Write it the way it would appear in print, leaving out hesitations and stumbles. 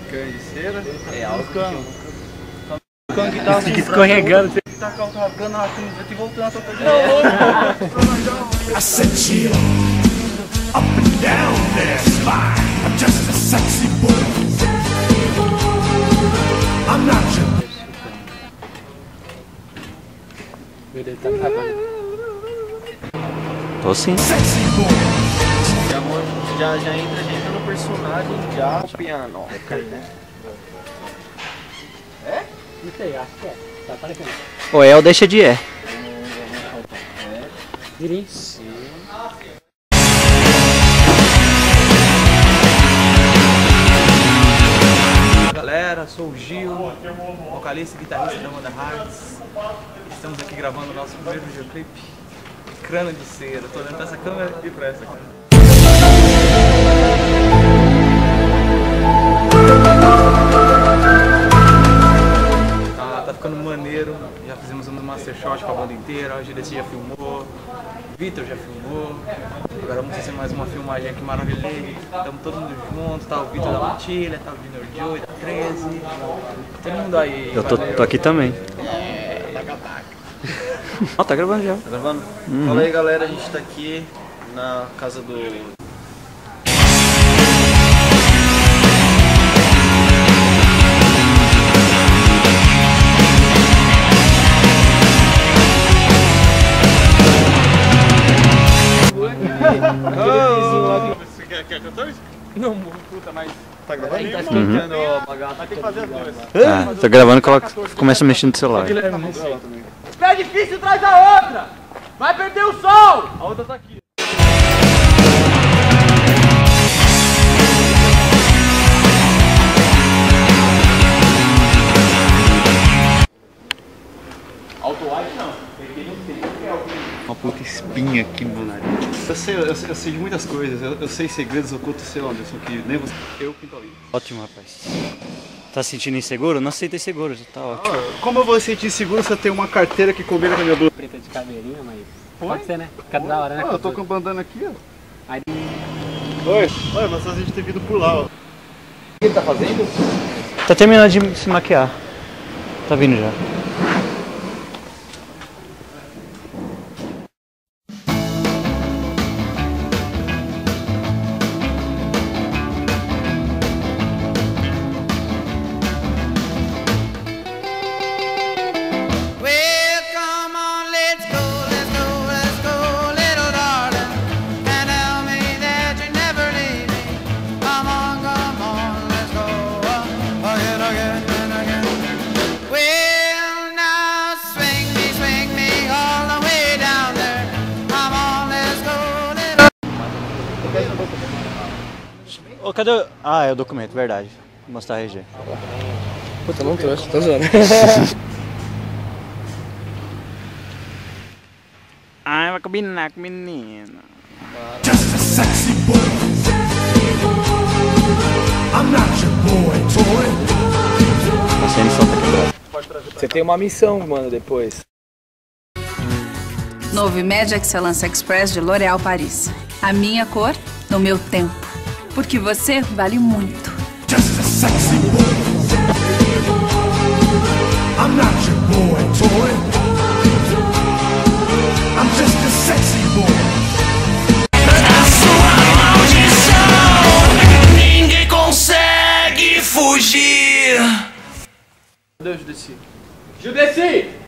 Cano de cera? É algo que eu Cano que tá fica escorregando. Você tá carregando na camiseta e voltando a tocar de I said chill up and down their spine. I'm just a sexy boy. I'm not your. Ele tá gravando. Tô sim. Sexy boy. Já entra no personagem já. O piano. Não sei, acho que é. Tá aparecendo. Ou é ou deixa de é. Virim. Galera, sou o Gil, vocalista e guitarrista da banda Hearts. Estamos aqui gravando o nosso primeiro videoclipe, Crânio de Cera. Tô olhando pra essa câmera e pra essa câmera. Tá ficando maneiro, já fizemos um master shot com a banda inteira, o GDC já filmou, Vitor já filmou, agora vamos fazer mais uma filmagem aqui maravilhosa, estamos todo mundo junto, tá o Vitor da Matilha, tá o Junior Joey, da 13, todo mundo aí. Eu tô aqui também. Ó, tá gravando já. Tá gravando? Fala aí galera, a gente tá aqui na casa do... Você quer cantar isso? Não, puta, mas... Tá gravando? Tá escutando a bagaça. Mas tem que fazer as duas. Ah, tô gravando e começa a mexer no celular. Pé difícil traz a outra! Vai perder o sol! A outra tá aqui. Uma puta espinha aqui no nariz. Eu sei de muitas coisas, eu sei segredos ocultos seu, Anderson, que nem você. Eu pinto ali. Ótimo, rapaz. Tá se sentindo inseguro? Não aceita inseguro, já tá ótimo. Como eu vou sentir seguro se eu tenho uma carteira que combina com a minha blusa? Preta de caveirinha, mas pode ser, né? Fica da hora, né? Eu tô com a bandana aqui, ó. Aí... Oi, mas só a gente ter vindo por lá, ó. O que ele tá fazendo? Tá terminando de se maquiar. Tá vindo já. Ô, cadê o... Ah, é o documento, verdade. Vou mostrar a RG. Puta, não trouxe, tô zoando. Ai, vai combinar com o menino. Just a sexy boy. I'm not your boy, toy. A cena só tá quebrada. Você tem uma missão, mano, depois. Novo Média Excellence Express de L'Oréal Paris. A minha cor, no meu tempo. Porque você vale muito. Just a sexy boy. I'm not your boy, toy. I'm just a sexy boy. A sua maldição, ninguém consegue fugir. Deus, desci. Judeci!